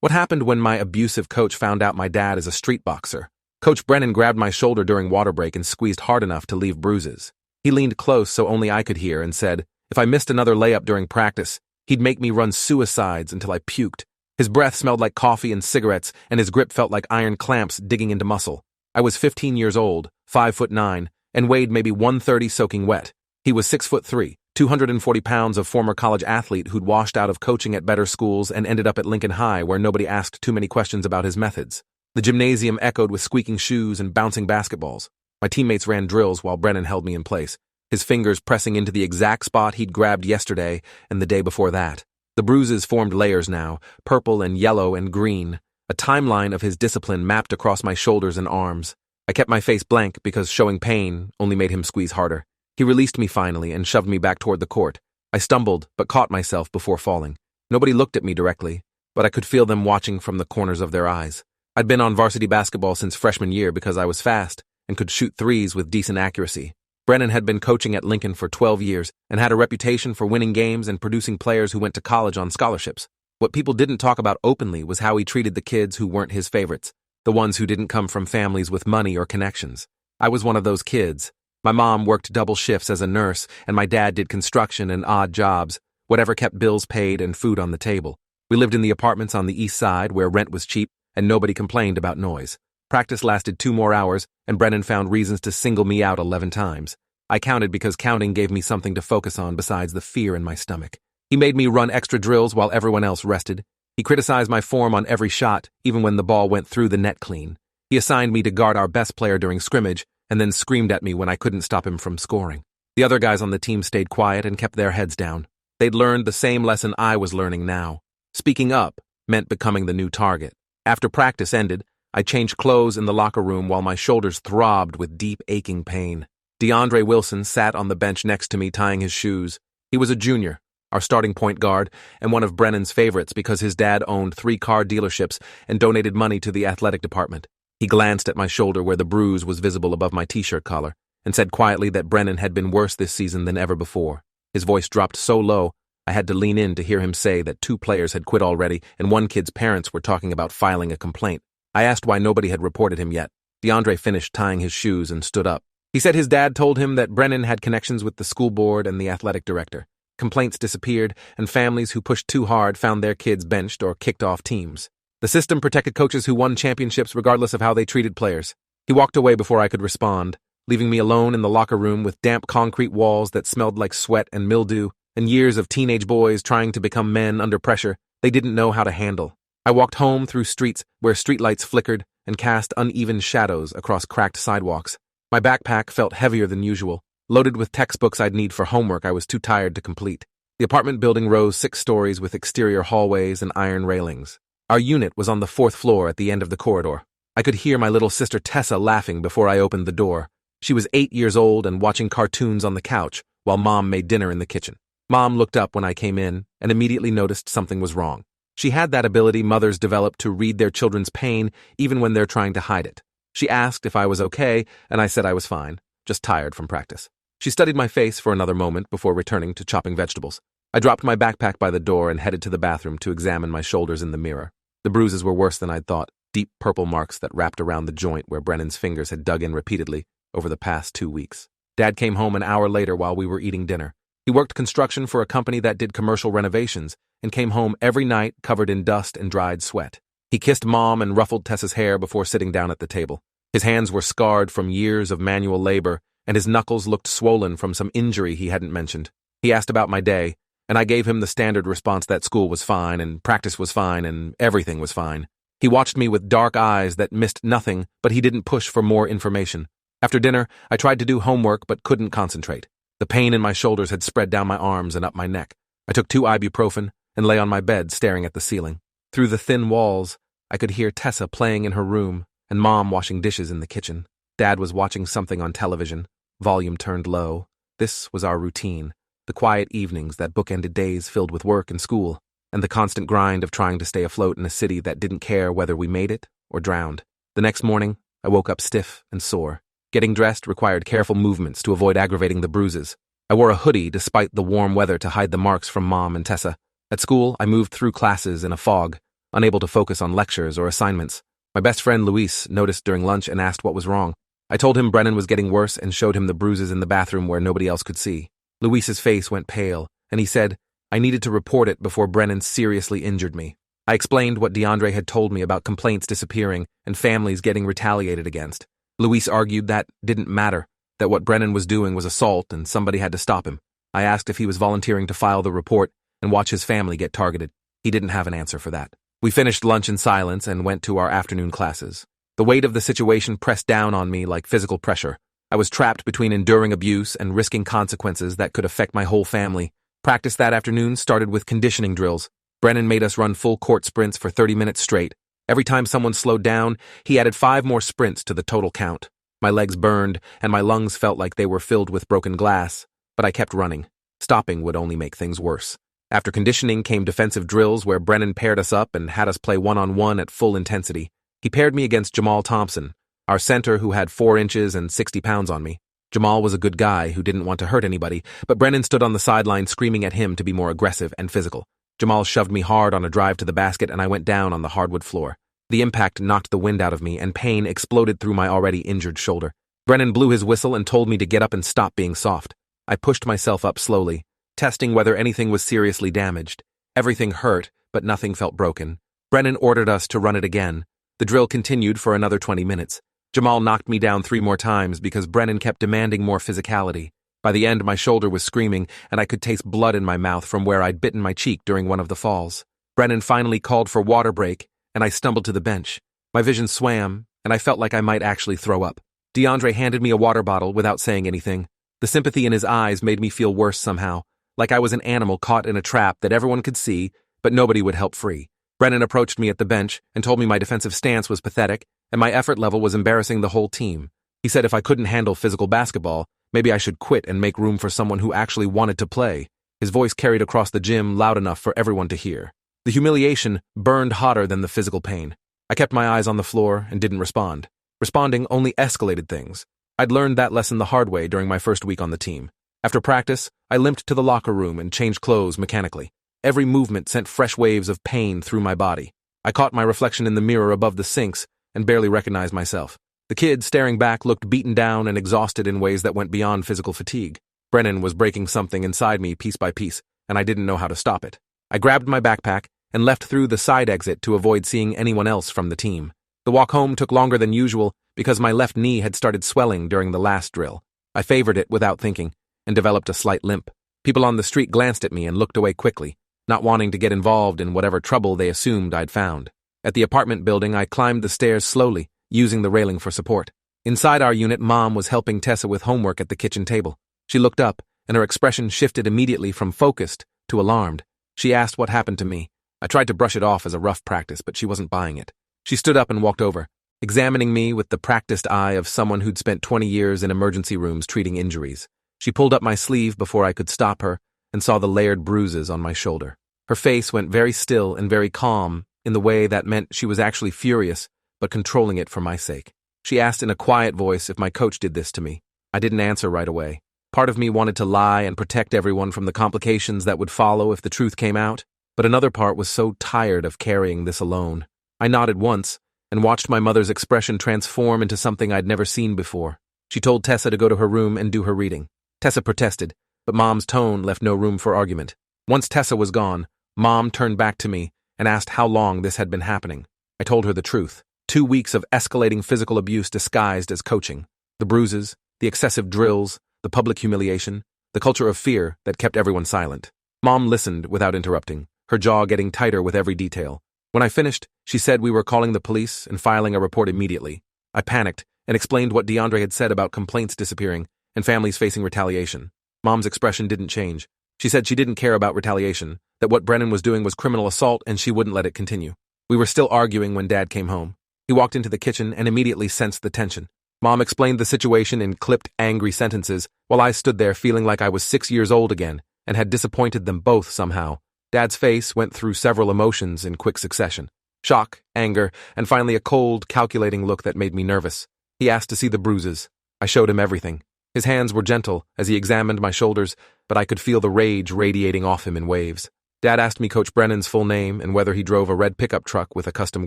What happened when my abusive coach found out my dad is a street boxer? Coach Brennan grabbed my shoulder during water break and squeezed hard enough to leave bruises. He leaned close so only I could hear and said, if I missed another layup during practice, he'd make me run suicides until I puked. His breath smelled like coffee and cigarettes, and his grip felt like iron clamps digging into muscle. I was 15 years old, 5'9", and weighed maybe 130 soaking wet. He was 6'3", 240 pounds of former college athlete who'd washed out of coaching at better schools and ended up at Lincoln High where nobody asked too many questions about his methods. The gymnasium echoed with squeaking shoes and bouncing basketballs. My teammates ran drills while Brennan held me in place, his fingers pressing into the exact spot he'd grabbed yesterday and the day before that. The bruises formed layers now, purple and yellow and green. A timeline of his discipline mapped across my shoulders and arms. I kept my face blank because showing pain only made him squeeze harder. He released me finally and shoved me back toward the court. I stumbled, but caught myself before falling. Nobody looked at me directly, but I could feel them watching from the corners of their eyes. I'd been on varsity basketball since freshman year because I was fast and could shoot threes with decent accuracy. Brennan had been coaching at Lincoln for 12 years and had a reputation for winning games and producing players who went to college on scholarships. What people didn't talk about openly was how he treated the kids who weren't his favorites, the ones who didn't come from families with money or connections. I was one of those kids. My mom worked double shifts as a nurse, and my dad did construction and odd jobs, whatever kept bills paid and food on the table. We lived in the apartments on the east side where rent was cheap and nobody complained about noise. Practice lasted 2 more hours, and Brennan found reasons to single me out 11 times. I counted because counting gave me something to focus on besides the fear in my stomach. He made me run extra drills while everyone else rested. He criticized my form on every shot, even when the ball went through the net clean. He assigned me to guard our best player during scrimmage, and then screamed at me when I couldn't stop him from scoring. The other guys on the team stayed quiet and kept their heads down. They'd learned the same lesson I was learning now. Speaking up meant becoming the new target. After practice ended, I changed clothes in the locker room while my shoulders throbbed with deep, aching pain. DeAndre Wilson sat on the bench next to me tying his shoes. He was a junior, our starting point guard, and one of Brennan's favorites because his dad owned 3 car dealerships and donated money to the athletic department. He glanced at my shoulder where the bruise was visible above my t-shirt collar and said quietly that Brennan had been worse this season than ever before. His voice dropped so low, I had to lean in to hear him say that 2 players had quit already and one kid's parents were talking about filing a complaint. I asked why nobody had reported him yet. DeAndre finished tying his shoes and stood up. He said his dad told him that Brennan had connections with the school board and the athletic director. Complaints disappeared, and families who pushed too hard found their kids benched or kicked off teams. The system protected coaches who won championships regardless of how they treated players. He walked away before I could respond, leaving me alone in the locker room with damp concrete walls that smelled like sweat and mildew, and years of teenage boys trying to become men under pressure they didn't know how to handle. I walked home through streets where streetlights flickered and cast uneven shadows across cracked sidewalks. My backpack felt heavier than usual, loaded with textbooks I'd need for homework I was too tired to complete. The apartment building rose 6 stories with exterior hallways and iron railings. Our unit was on the 4th floor at the end of the corridor. I could hear my little sister Tessa laughing before I opened the door. She was 8 years old and watching cartoons on the couch while Mom made dinner in the kitchen. Mom looked up when I came in and immediately noticed something was wrong. She had that ability mothers develop to read their children's pain even when they're trying to hide it. She asked if I was okay, and I said I was fine, just tired from practice. She studied my face for another moment before returning to chopping vegetables. I dropped my backpack by the door and headed to the bathroom to examine my shoulders in the mirror. The bruises were worse than I'd thought, deep purple marks that wrapped around the joint where Brennan's fingers had dug in repeatedly over the past 2 weeks. Dad came home an hour later while we were eating dinner. He worked construction for a company that did commercial renovations and came home every night covered in dust and dried sweat. He kissed Mom and ruffled Tessa's hair before sitting down at the table. His hands were scarred from years of manual labor, and his knuckles looked swollen from some injury he hadn't mentioned. He asked about my day, and I gave him the standard response that school was fine, and practice was fine, and everything was fine. He watched me with dark eyes that missed nothing, but he didn't push for more information. After dinner, I tried to do homework but couldn't concentrate. The pain in my shoulders had spread down my arms and up my neck. I took 2 ibuprofen and lay on my bed staring at the ceiling. Through the thin walls, I could hear Tessa playing in her room and Mom washing dishes in the kitchen. Dad was watching something on television, volume turned low. This was our routine, the quiet evenings that bookended days filled with work and school, and the constant grind of trying to stay afloat in a city that didn't care whether we made it or drowned. The next morning, I woke up stiff and sore. Getting dressed required careful movements to avoid aggravating the bruises. I wore a hoodie despite the warm weather to hide the marks from Mom and Tessa. At school, I moved through classes in a fog, unable to focus on lectures or assignments. My best friend Luis noticed during lunch and asked what was wrong. I told him Brennan was getting worse and showed him the bruises in the bathroom where nobody else could see. Luis's face went pale, and he said I needed to report it before Brennan seriously injured me. I explained what DeAndre had told me about complaints disappearing and families getting retaliated against. Luis argued that didn't matter, that what Brennan was doing was assault and somebody had to stop him. I asked if he was volunteering to file the report and watch his family get targeted. He didn't have an answer for that. We finished lunch in silence and went to our afternoon classes. The weight of the situation pressed down on me like physical pressure. I was trapped between enduring abuse and risking consequences that could affect my whole family. Practice that afternoon started with conditioning drills. Brennan made us run full court sprints for 30 minutes straight. Every time someone slowed down, he added 5 more sprints to the total count. My legs burned, and my lungs felt like they were filled with broken glass, but I kept running. Stopping would only make things worse. After conditioning came defensive drills where Brennan paired us up and had us play one-on-one at full intensity. He paired me against Jamal Thompson, our center who had 4 inches and 60 pounds on me. Jamal was a good guy who didn't want to hurt anybody, but Brennan stood on the sideline screaming at him to be more aggressive and physical. Jamal shoved me hard on a drive to the basket and I went down on the hardwood floor. The impact knocked the wind out of me and pain exploded through my already injured shoulder. Brennan blew his whistle and told me to get up and stop being soft. I pushed myself up slowly, testing whether anything was seriously damaged. Everything hurt, but nothing felt broken. Brennan ordered us to run it again. The drill continued for another 20 minutes. Jamal knocked me down 3 more times because Brennan kept demanding more physicality. By the end, my shoulder was screaming, and I could taste blood in my mouth from where I'd bitten my cheek during one of the falls. Brennan finally called for water break, and I stumbled to the bench. My vision swam, and I felt like I might actually throw up. DeAndre handed me a water bottle without saying anything. The sympathy in his eyes made me feel worse somehow, like I was an animal caught in a trap that everyone could see, but nobody would help free. Brennan approached me at the bench and told me my defensive stance was pathetic, and my effort level was embarrassing the whole team. He said if I couldn't handle physical basketball, maybe I should quit and make room for someone who actually wanted to play. His voice carried across the gym loud enough for everyone to hear. The humiliation burned hotter than the physical pain. I kept my eyes on the floor and didn't respond. Responding only escalated things. I'd learned that lesson the hard way during my first week on the team. After practice, I limped to the locker room and changed clothes mechanically. Every movement sent fresh waves of pain through my body. I caught my reflection in the mirror above the sinks and barely recognized myself. The kid staring back looked beaten down and exhausted in ways that went beyond physical fatigue. Brennan was breaking something inside me piece by piece, and I didn't know how to stop it. I grabbed my backpack and left through the side exit to avoid seeing anyone else from the team. The walk home took longer than usual because my left knee had started swelling during the last drill. I favored it without thinking and developed a slight limp. People on the street glanced at me and looked away quickly, not wanting to get involved in whatever trouble they assumed I'd found. At the apartment building, I climbed the stairs slowly, using the railing for support. Inside our unit, Mom was helping Tessa with homework at the kitchen table. She looked up, and her expression shifted immediately from focused to alarmed. She asked what happened to me. I tried to brush it off as a rough practice, but she wasn't buying it. She stood up and walked over, examining me with the practiced eye of someone who'd spent 20 years in emergency rooms treating injuries. She pulled up my sleeve before I could stop her and saw the layered bruises on my shoulder. Her face went very still and very calm in the way that meant she was actually furious, but controlling it for my sake. She asked in a quiet voice if my coach did this to me. I didn't answer right away. Part of me wanted to lie and protect everyone from the complications that would follow if the truth came out, but another part was so tired of carrying this alone. I nodded once and watched my mother's expression transform into something I'd never seen before. She told Tessa to go to her room and do her reading. Tessa protested, but Mom's tone left no room for argument. Once Tessa was gone, Mom turned back to me and asked how long this had been happening. I told her the truth. 2 weeks of escalating physical abuse disguised as coaching. The bruises, the excessive drills, the public humiliation, the culture of fear that kept everyone silent. Mom listened without interrupting, her jaw getting tighter with every detail. When I finished, she said we were calling the police and filing a report immediately. I panicked and explained what DeAndre had said about complaints disappearing and families facing retaliation. Mom's expression didn't change. She said she didn't care about retaliation, that what Brennan was doing was criminal assault and she wouldn't let it continue. We were still arguing when Dad came home. He walked into the kitchen and immediately sensed the tension. Mom explained the situation in clipped, angry sentences, while I stood there feeling like I was 6 years old again and had disappointed them both somehow. Dad's face went through several emotions in quick succession. Shock, anger, and finally a cold, calculating look that made me nervous. He asked to see the bruises. I showed him everything. His hands were gentle as he examined my shoulders, but I could feel the rage radiating off him in waves. Dad asked me Coach Brennan's full name and whether he drove a red pickup truck with a custom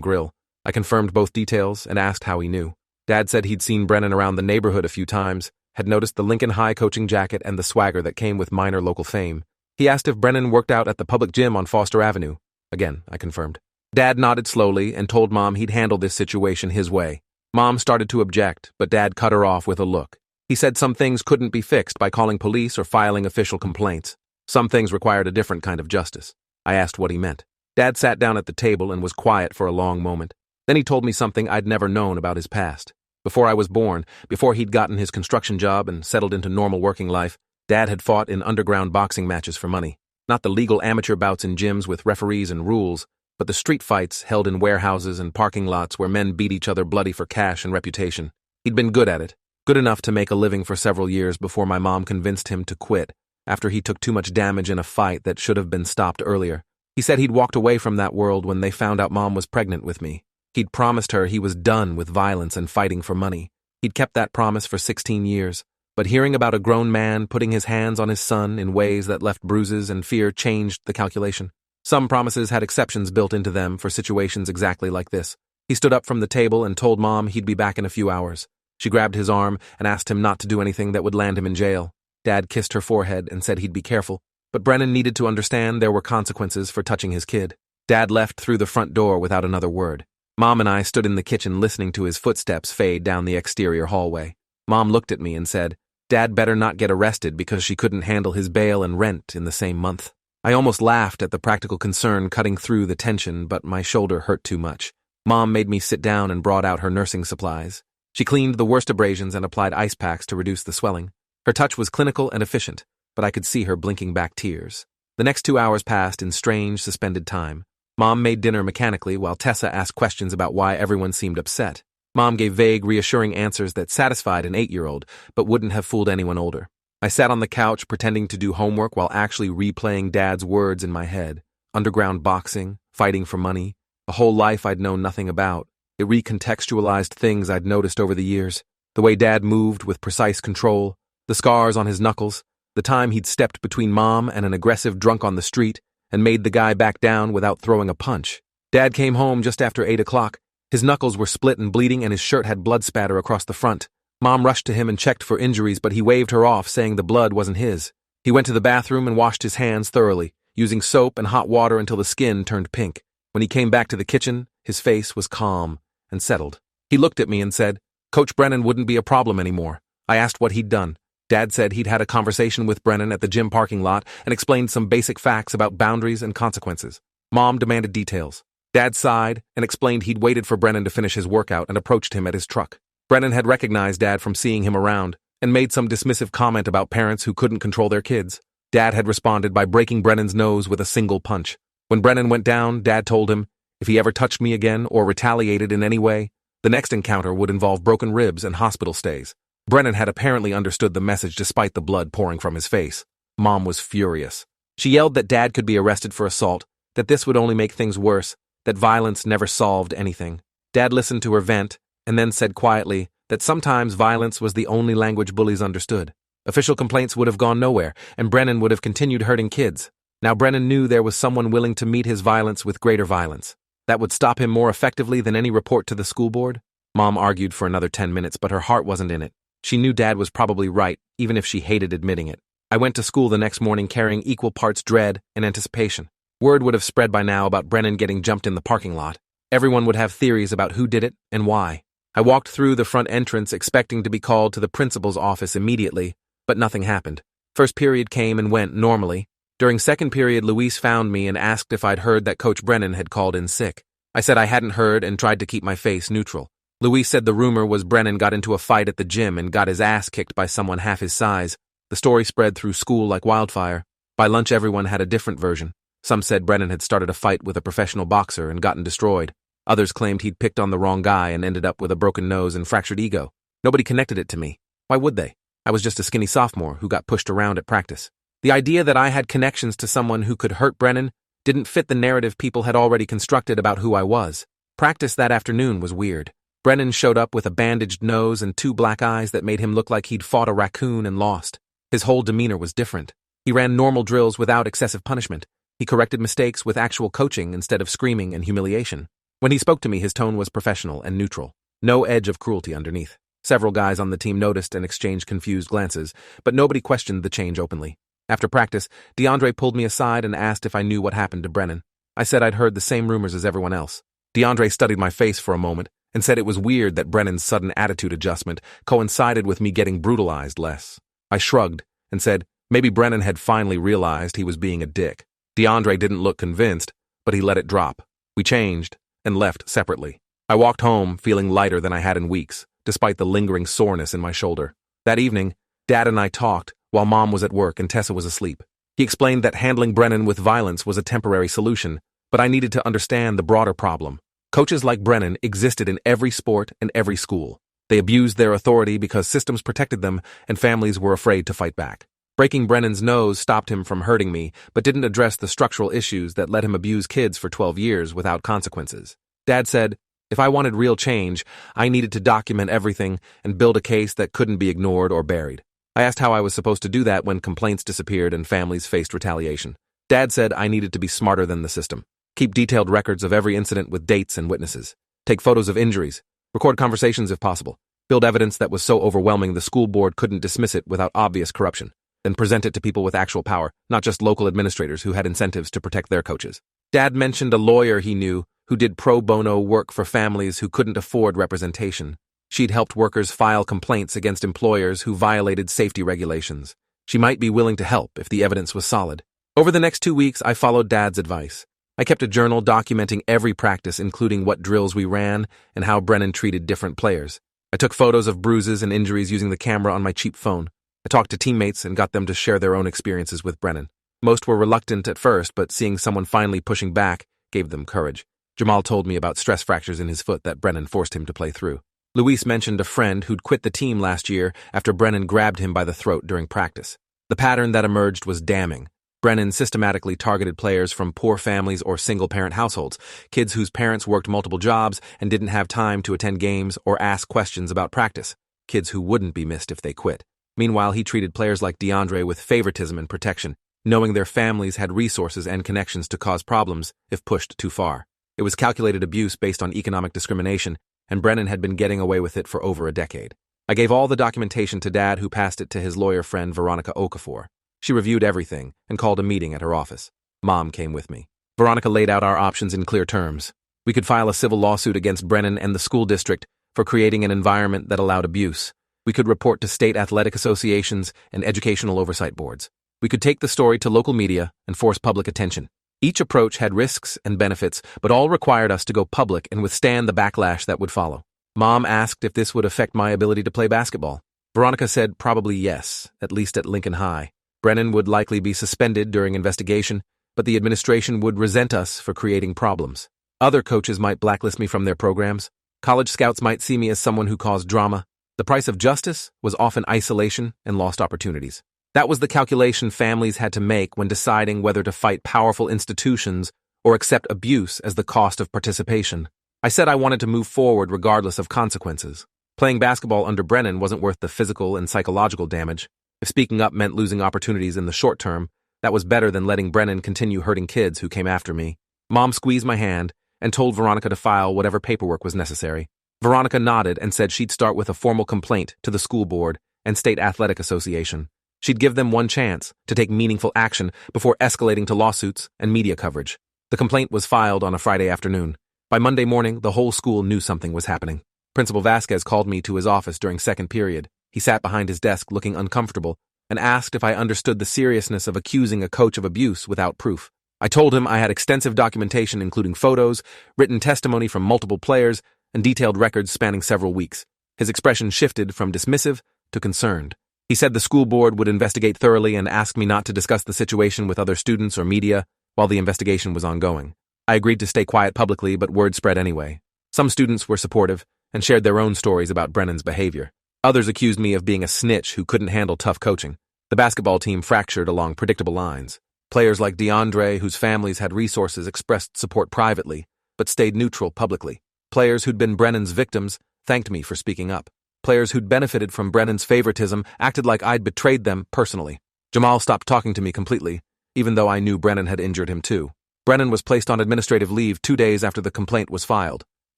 grill. I confirmed both details and asked how he knew. Dad said he'd seen Brennan around the neighborhood a few times, had noticed the Lincoln High coaching jacket and the swagger that came with minor local fame. He asked if Brennan worked out at the public gym on Foster Avenue. Again, I confirmed. Dad nodded slowly and told Mom he'd handle this situation his way. Mom started to object, but Dad cut her off with a look. He said some things couldn't be fixed by calling police or filing official complaints. Some things required a different kind of justice. I asked what he meant. Dad sat down at the table and was quiet for a long moment. Then he told me something I'd never known about his past. Before I was born, before he'd gotten his construction job and settled into normal working life, Dad had fought in underground boxing matches for money. Not the legal amateur bouts in gyms with referees and rules, but the street fights held in warehouses and parking lots where men beat each other bloody for cash and reputation. He'd been good at it, good enough to make a living for several years before my mom convinced him to quit, after he took too much damage in a fight that should have been stopped earlier. He said he'd walked away from that world when they found out Mom was pregnant with me. He'd promised her he was done with violence and fighting for money. He'd kept that promise for 16 years, but hearing about a grown man putting his hands on his son in ways that left bruises and fear changed the calculation. Some promises had exceptions built into them for situations exactly like this. He stood up from the table and told Mom he'd be back in a few hours. She grabbed his arm and asked him not to do anything that would land him in jail. Dad kissed her forehead and said he'd be careful, but Brennan needed to understand there were consequences for touching his kid. Dad left through the front door without another word. Mom and I stood in the kitchen listening to his footsteps fade down the exterior hallway. Mom looked at me and said, "Dad better not get arrested because she couldn't handle his bail and rent in the same month." I almost laughed at the practical concern cutting through the tension, but my shoulder hurt too much. Mom made me sit down and brought out her nursing supplies. She cleaned the worst abrasions and applied ice packs to reduce the swelling. Her touch was clinical and efficient, but I could see her blinking back tears. The next 2 hours passed in strange, suspended time. Mom made dinner mechanically while Tessa asked questions about why everyone seemed upset. Mom gave vague, reassuring answers that satisfied an 8-year-old, but wouldn't have fooled anyone older. I sat on the couch pretending to do homework while actually replaying Dad's words in my head. Underground boxing, fighting for money, a whole life I'd known nothing about. It recontextualized things I'd noticed over the years. The way Dad moved with precise control, the scars on his knuckles, the time he'd stepped between Mom and an aggressive drunk on the street and made the guy back down without throwing a punch. Dad came home just after 8 o'clock. His knuckles were split and bleeding and his shirt had blood spatter across the front. Mom rushed to him and checked for injuries, but he waved her off, saying the blood wasn't his. He went to the bathroom and washed his hands thoroughly, using soap and hot water until the skin turned pink. When he came back to the kitchen, his face was calm and settled. He looked at me and said, "Coach Brennan wouldn't be a problem anymore." I asked what he'd done. Dad said he'd had a conversation with Brennan at the gym parking lot and explained some basic facts about boundaries and consequences. Mom demanded details. Dad sighed and explained he'd waited for Brennan to finish his workout and approached him at his truck. Brennan had recognized Dad from seeing him around and made some dismissive comment about parents who couldn't control their kids. Dad had responded by breaking Brennan's nose with a single punch. When Brennan went down, Dad told him, if he ever touched me again or retaliated in any way, the next encounter would involve broken ribs and hospital stays. Brennan had apparently understood the message despite the blood pouring from his face. Mom was furious. She yelled that Dad could be arrested for assault, that this would only make things worse, that violence never solved anything. Dad listened to her vent and then said quietly that sometimes violence was the only language bullies understood. Official complaints would have gone nowhere, and Brennan would have continued hurting kids. Now Brennan knew there was someone willing to meet his violence with greater violence. That would stop him more effectively than any report to the school board. Mom argued for another 10 minutes, but her heart wasn't in it. She knew Dad was probably right, even if she hated admitting it. I went to school the next morning carrying equal parts dread and anticipation. Word would have spread by now about Brennan getting jumped in the parking lot. Everyone would have theories about who did it and why. I walked through the front entrance expecting to be called to the principal's office immediately, but nothing happened. First period came and went normally. During second period, Louise found me and asked if I'd heard that Coach Brennan had called in sick. I said I hadn't heard and tried to keep my face neutral. Louise said the rumor was Brennan got into a fight at the gym and got his ass kicked by someone half his size. The story spread through school like wildfire. By lunch, everyone had a different version. Some said Brennan had started a fight with a professional boxer and gotten destroyed. Others claimed he'd picked on the wrong guy and ended up with a broken nose and fractured ego. Nobody connected it to me. Why would they? I was just a skinny sophomore who got pushed around at practice. The idea that I had connections to someone who could hurt Brennan didn't fit the narrative people had already constructed about who I was. Practice that afternoon was weird. Brennan showed up with a bandaged nose and 2 black eyes that made him look like he'd fought a raccoon and lost. His whole demeanor was different. He ran normal drills without excessive punishment. He corrected mistakes with actual coaching instead of screaming and humiliation. When he spoke to me, his tone was professional and neutral. No edge of cruelty underneath. Several guys on the team noticed and exchanged confused glances, but nobody questioned the change openly. After practice, DeAndre pulled me aside and asked if I knew what happened to Brennan. I said I'd heard the same rumors as everyone else. DeAndre studied my face for a moment and said it was weird that Brennan's sudden attitude adjustment coincided with me getting brutalized less. I shrugged and said maybe Brennan had finally realized he was being a dick. DeAndre didn't look convinced, but he let it drop. We changed and left separately. I walked home feeling lighter than I had in weeks, despite the lingering soreness in my shoulder. That evening, Dad and I talked while Mom was at work and Tessa was asleep. He explained that handling Brennan with violence was a temporary solution, but I needed to understand the broader problem. Coaches like Brennan existed in every sport and every school. They abused their authority because systems protected them and families were afraid to fight back. Breaking Brennan's nose stopped him from hurting me, but didn't address the structural issues that let him abuse kids for 12 years without consequences. Dad said, if I wanted real change, I needed to document everything and build a case that couldn't be ignored or buried. I asked how I was supposed to do that when complaints disappeared and families faced retaliation. Dad said I needed to be smarter than the system. Keep detailed records of every incident with dates and witnesses. Take photos of injuries. Record conversations if possible. Build evidence that was so overwhelming the school board couldn't dismiss it without obvious corruption. Then present it to people with actual power, not just local administrators who had incentives to protect their coaches. Dad mentioned a lawyer he knew who did pro bono work for families who couldn't afford representation. She'd helped workers file complaints against employers who violated safety regulations. She might be willing to help if the evidence was solid. Over the next 2 weeks, I followed Dad's advice. I kept a journal documenting every practice, including what drills we ran and how Brennan treated different players. I took photos of bruises and injuries using the camera on my cheap phone. I talked to teammates and got them to share their own experiences with Brennan. Most were reluctant at first, but seeing someone finally pushing back gave them courage. Jamal told me about stress fractures in his foot that Brennan forced him to play through. Luis mentioned a friend who'd quit the team last year after Brennan grabbed him by the throat during practice. The pattern that emerged was damning. Brennan systematically targeted players from poor families or single-parent households, kids whose parents worked multiple jobs and didn't have time to attend games or ask questions about practice, kids who wouldn't be missed if they quit. Meanwhile, he treated players like DeAndre with favoritism and protection, knowing their families had resources and connections to cause problems if pushed too far. It was calculated abuse based on economic discrimination, and Brennan had been getting away with it for over a decade. I gave all the documentation to Dad, who passed it to his lawyer friend Veronica Okafor. She reviewed everything and called a meeting at her office. Mom came with me. Veronica laid out our options in clear terms. We could file a civil lawsuit against Brennan and the school district for creating an environment that allowed abuse. We could report to state athletic associations and educational oversight boards. We could take the story to local media and force public attention. Each approach had risks and benefits, but all required us to go public and withstand the backlash that would follow. Mom asked if this would affect my ability to play basketball. Veronica said probably yes, at least at Lincoln High. Brennan would likely be suspended during investigation, but the administration would resent us for creating problems. Other coaches might blacklist me from their programs. College scouts might see me as someone who caused drama. The price of justice was often isolation and lost opportunities. That was the calculation families had to make when deciding whether to fight powerful institutions or accept abuse as the cost of participation. I said I wanted to move forward regardless of consequences. Playing basketball under Brennan wasn't worth the physical and psychological damage. If speaking up meant losing opportunities in the short term, that was better than letting Brennan continue hurting kids who came after me. Mom squeezed my hand and told Veronica to file whatever paperwork was necessary. Veronica nodded and said she'd start with a formal complaint to the school board and state athletic association. She'd give them one chance to take meaningful action before escalating to lawsuits and media coverage. The complaint was filed on a Friday afternoon. By Monday morning, the whole school knew something was happening. Principal Vasquez called me to his office during second period. He sat behind his desk looking uncomfortable and asked if I understood the seriousness of accusing a coach of abuse without proof. I told him I had extensive documentation including photos, written testimony from multiple players, and detailed records spanning several weeks. His expression shifted from dismissive to concerned. He said the school board would investigate thoroughly and asked me not to discuss the situation with other students or media while the investigation was ongoing. I agreed to stay quiet publicly, but word spread anyway. Some students were supportive and shared their own stories about Brennan's behavior. Others accused me of being a snitch who couldn't handle tough coaching. The basketball team fractured along predictable lines. Players like DeAndre, whose families had resources, expressed support privately, but stayed neutral publicly. Players who'd been Brennan's victims thanked me for speaking up. Players who'd benefited from Brennan's favoritism acted like I'd betrayed them personally. Jamal stopped talking to me completely even though I knew Brennan had injured him too. Brennan was placed on administrative leave 2 days after the complaint was filed.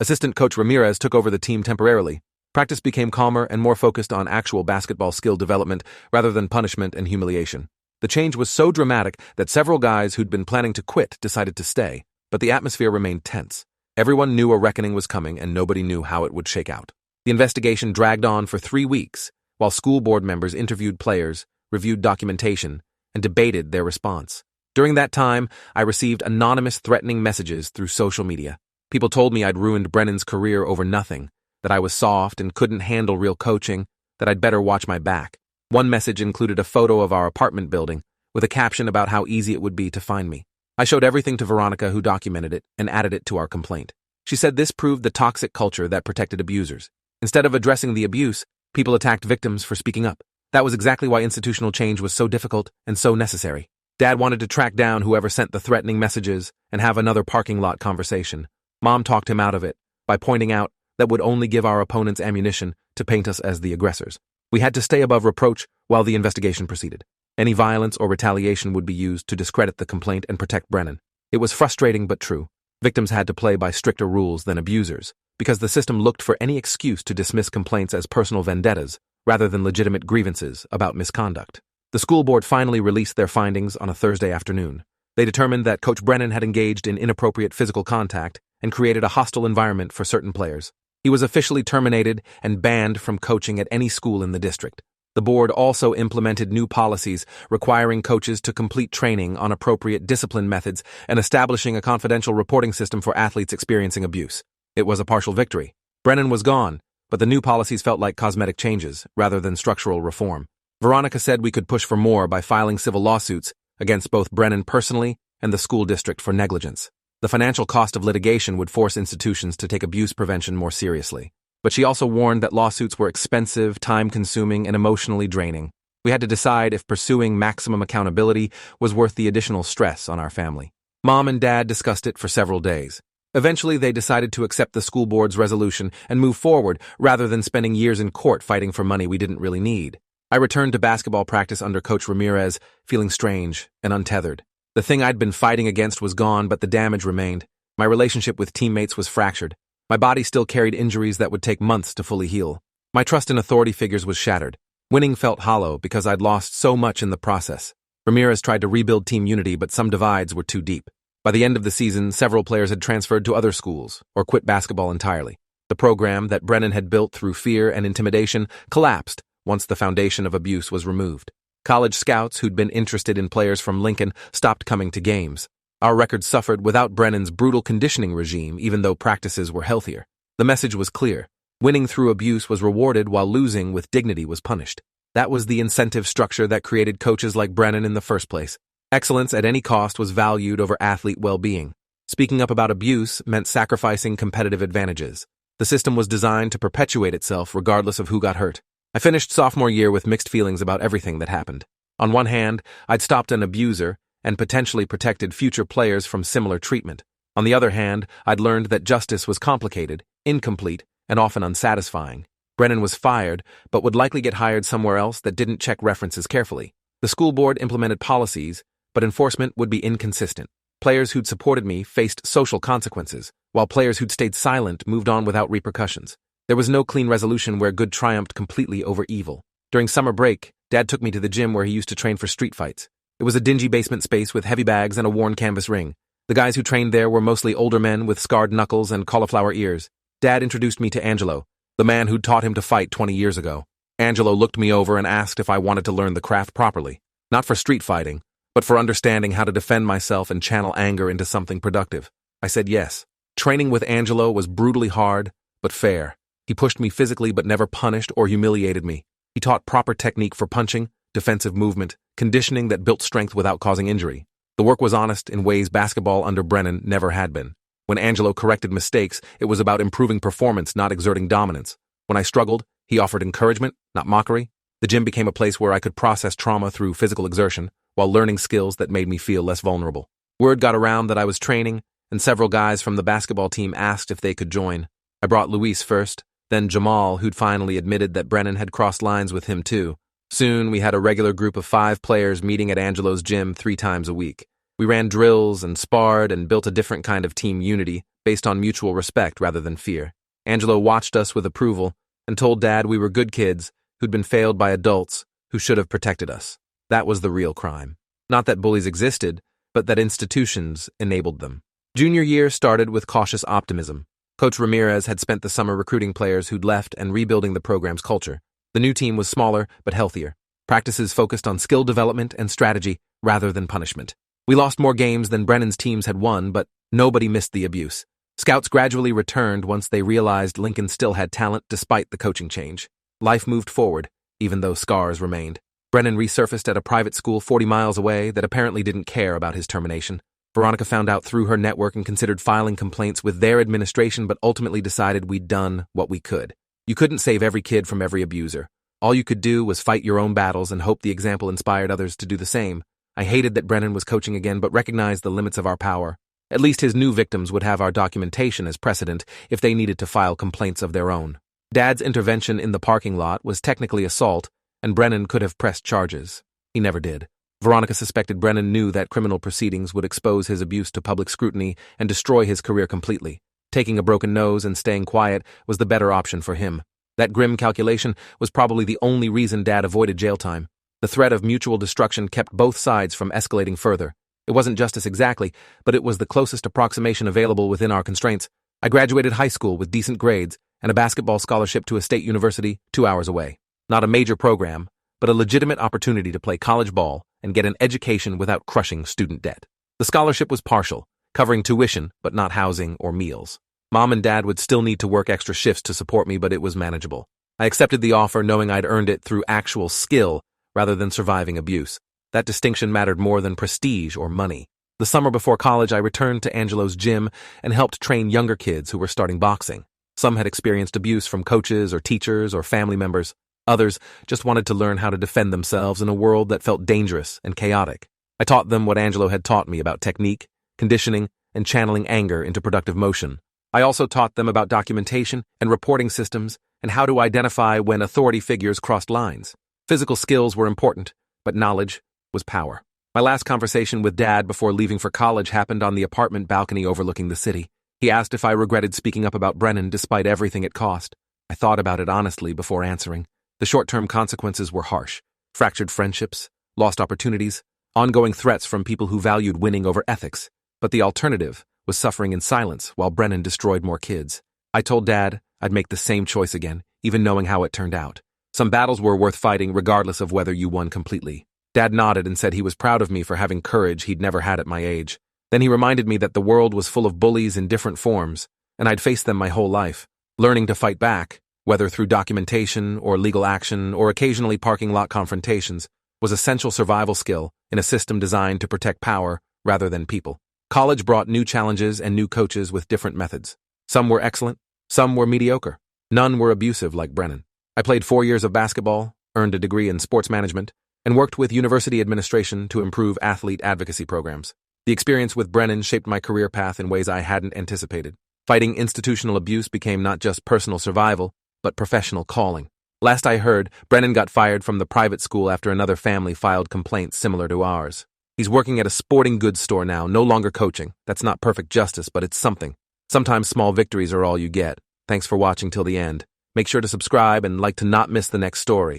Assistant coach Ramirez took over the team temporarily. Practice became calmer and more focused on actual basketball skill development rather than punishment and humiliation. The change was so dramatic that several guys who'd been planning to quit decided to stay, but the atmosphere remained tense. Everyone knew a reckoning was coming and nobody knew how it would shake out. The investigation dragged on for 3 weeks, while school board members interviewed players, reviewed documentation, and debated their response. During that time, I received anonymous threatening messages through social media. People told me I'd ruined Brennan's career over nothing, that I was soft and couldn't handle real coaching, that I'd better watch my back. One message included a photo of our apartment building, with a caption about how easy it would be to find me. I showed everything to Veronica, who documented it, and added it to our complaint. She said this proved the toxic culture that protected abusers. Instead of addressing the abuse, people attacked victims for speaking up. That was exactly why institutional change was so difficult and so necessary. Dad wanted to track down whoever sent the threatening messages and have another parking lot conversation. Mom talked him out of it by pointing out that would only give our opponents ammunition to paint us as the aggressors. We had to stay above reproach while the investigation proceeded. Any violence or retaliation would be used to discredit the complaint and protect Brennan. It was frustrating but true. Victims had to play by stricter rules than abusers, because the system looked for any excuse to dismiss complaints as personal vendettas rather than legitimate grievances about misconduct. The school board finally released their findings on a Thursday afternoon. They determined that Coach Brennan had engaged in inappropriate physical contact and created a hostile environment for certain players. He was officially terminated and banned from coaching at any school in the district. The board also implemented new policies requiring coaches to complete training on appropriate discipline methods and establishing a confidential reporting system for athletes experiencing abuse. It was a partial victory. Brennan was gone, but the new policies felt like cosmetic changes rather than structural reform. Veronica said we could push for more by filing civil lawsuits against both Brennan personally and the school district for negligence. The financial cost of litigation would force institutions to take abuse prevention more seriously. But she also warned that lawsuits were expensive, time-consuming, and emotionally draining. We had to decide if pursuing maximum accountability was worth the additional stress on our family. Mom and Dad discussed it for several days. Eventually, they decided to accept the school board's resolution and move forward rather than spending years in court fighting for money we didn't really need. I returned to basketball practice under Coach Ramirez, feeling strange and untethered. The thing I'd been fighting against was gone, but the damage remained. My relationship with teammates was fractured. My body still carried injuries that would take months to fully heal. My trust in authority figures was shattered. Winning felt hollow because I'd lost so much in the process. Ramirez tried to rebuild team unity, but some divides were too deep. By the end of the season, several players had transferred to other schools or quit basketball entirely. The program that Brennan had built through fear and intimidation collapsed once the foundation of abuse was removed. College scouts who'd been interested in players from Lincoln stopped coming to games. Our record suffered without Brennan's brutal conditioning regime, even though practices were healthier. The message was clear. Winning through abuse was rewarded while losing with dignity was punished. That was the incentive structure that created coaches like Brennan in the first place. Excellence at any cost was valued over athlete well-being. Speaking up about abuse meant sacrificing competitive advantages. The system was designed to perpetuate itself regardless of who got hurt. I finished sophomore year with mixed feelings about everything that happened. On one hand, I'd stopped an abuser and potentially protected future players from similar treatment. On the other hand, I'd learned that justice was complicated, incomplete, and often unsatisfying. Brennan was fired, but would likely get hired somewhere else that didn't check references carefully. The school board implemented policies, but enforcement would be inconsistent. Players who'd supported me faced social consequences, while players who'd stayed silent moved on without repercussions. There was no clean resolution where good triumphed completely over evil. During summer break, Dad took me to the gym where he used to train for street fights. It was a dingy basement space with heavy bags and a worn canvas ring. The guys who trained there were mostly older men with scarred knuckles and cauliflower ears. Dad introduced me to Angelo, the man who'd taught him to fight 20 years ago. Angelo looked me over and asked if I wanted to learn the craft properly. Not for street fighting, but for understanding how to defend myself and channel anger into something productive. I said yes. Training with Angelo was brutally hard, but fair. He pushed me physically but never punished or humiliated me. He taught proper technique for punching, defensive movement, conditioning that built strength without causing injury. The work was honest in ways basketball under Brennan never had been. When Angelo corrected mistakes, it was about improving performance, not exerting dominance. When I struggled, he offered encouragement, not mockery. The gym became a place where I could process trauma through physical exertion, while learning skills that made me feel less vulnerable. Word got around that I was training, and several guys from the basketball team asked if they could join. I brought Luis first, then Jamal, who'd finally admitted that Brennan had crossed lines with him too. Soon, we had a regular group of 5 players meeting at Angelo's gym 3 times a week. We ran drills and sparred and built a different kind of team unity based on mutual respect rather than fear. Angelo watched us with approval and told Dad we were good kids who'd been failed by adults who should have protected us. That was the real crime. Not that bullies existed, but that institutions enabled them. Junior year started with cautious optimism. Coach Ramirez had spent the summer recruiting players who'd left and rebuilding the program's culture. The new team was smaller but healthier. Practices focused on skill development and strategy rather than punishment. We lost more games than Brennan's teams had won, but nobody missed the abuse. Scouts gradually returned once they realized Lincoln still had talent despite the coaching change. Life moved forward, even though scars remained. Brennan resurfaced at a private school 40 miles away that apparently didn't care about his termination. Veronica found out through her network and considered filing complaints with their administration, but ultimately decided we'd done what we could. You couldn't save every kid from every abuser. All you could do was fight your own battles and hope the example inspired others to do the same. I hated that Brennan was coaching again, but recognized the limits of our power. At least his new victims would have our documentation as precedent if they needed to file complaints of their own. Dad's intervention in the parking lot was technically assault, and Brennan could have pressed charges. He never did. Veronica suspected Brennan knew that criminal proceedings would expose his abuse to public scrutiny and destroy his career completely. Taking a broken nose and staying quiet was the better option for him. That grim calculation was probably the only reason Dad avoided jail time. The threat of mutual destruction kept both sides from escalating further. It wasn't justice exactly, but it was the closest approximation available within our constraints. I graduated high school with decent grades and a basketball scholarship to a state university 2 hours away. Not a major program, but a legitimate opportunity to play college ball and get an education without crushing student debt. The scholarship was partial, covering tuition but not housing or meals. Mom and Dad would still need to work extra shifts to support me, but it was manageable. I accepted the offer knowing I'd earned it through actual skill rather than surviving abuse. That distinction mattered more than prestige or money. The summer before college, I returned to Angelo's gym and helped train younger kids who were starting boxing. Some had experienced abuse from coaches or teachers or family members. Others just wanted to learn how to defend themselves in a world that felt dangerous and chaotic. I taught them what Angelo had taught me about technique, conditioning, and channeling anger into productive motion. I also taught them about documentation and reporting systems and how to identify when authority figures crossed lines. Physical skills were important, but knowledge was power. My last conversation with Dad before leaving for college happened on the apartment balcony overlooking the city. He asked if I regretted speaking up about Brennan despite everything it cost. I thought about it honestly before answering. The short-term consequences were harsh. Fractured friendships, lost opportunities, ongoing threats from people who valued winning over ethics. But the alternative was suffering in silence while Brennan destroyed more kids. I told Dad I'd make the same choice again, even knowing how it turned out. Some battles were worth fighting regardless of whether you won completely. Dad nodded and said he was proud of me for having courage he'd never had at my age. Then he reminded me that the world was full of bullies in different forms, and I'd faced them my whole life. Learning to fight back, whether through documentation or legal action or occasionally parking lot confrontations, was essential survival skill in a system designed to protect power rather than people. College brought new challenges and new coaches with different methods. Some were excellent, some were mediocre. None were abusive like Brennan. I played 4 years of basketball, earned a degree in sports management, and worked with university administration to improve athlete advocacy programs. The experience with Brennan shaped my career path in ways I hadn't anticipated. Fighting institutional abuse became not just personal survival, but professional calling. Last I heard, Brennan got fired from the private school after another family filed complaints similar to ours. He's working at a sporting goods store now, no longer coaching. That's not perfect justice, but it's something. Sometimes small victories are all you get. Thanks for watching till the end. Make sure to subscribe and like to not miss the next story.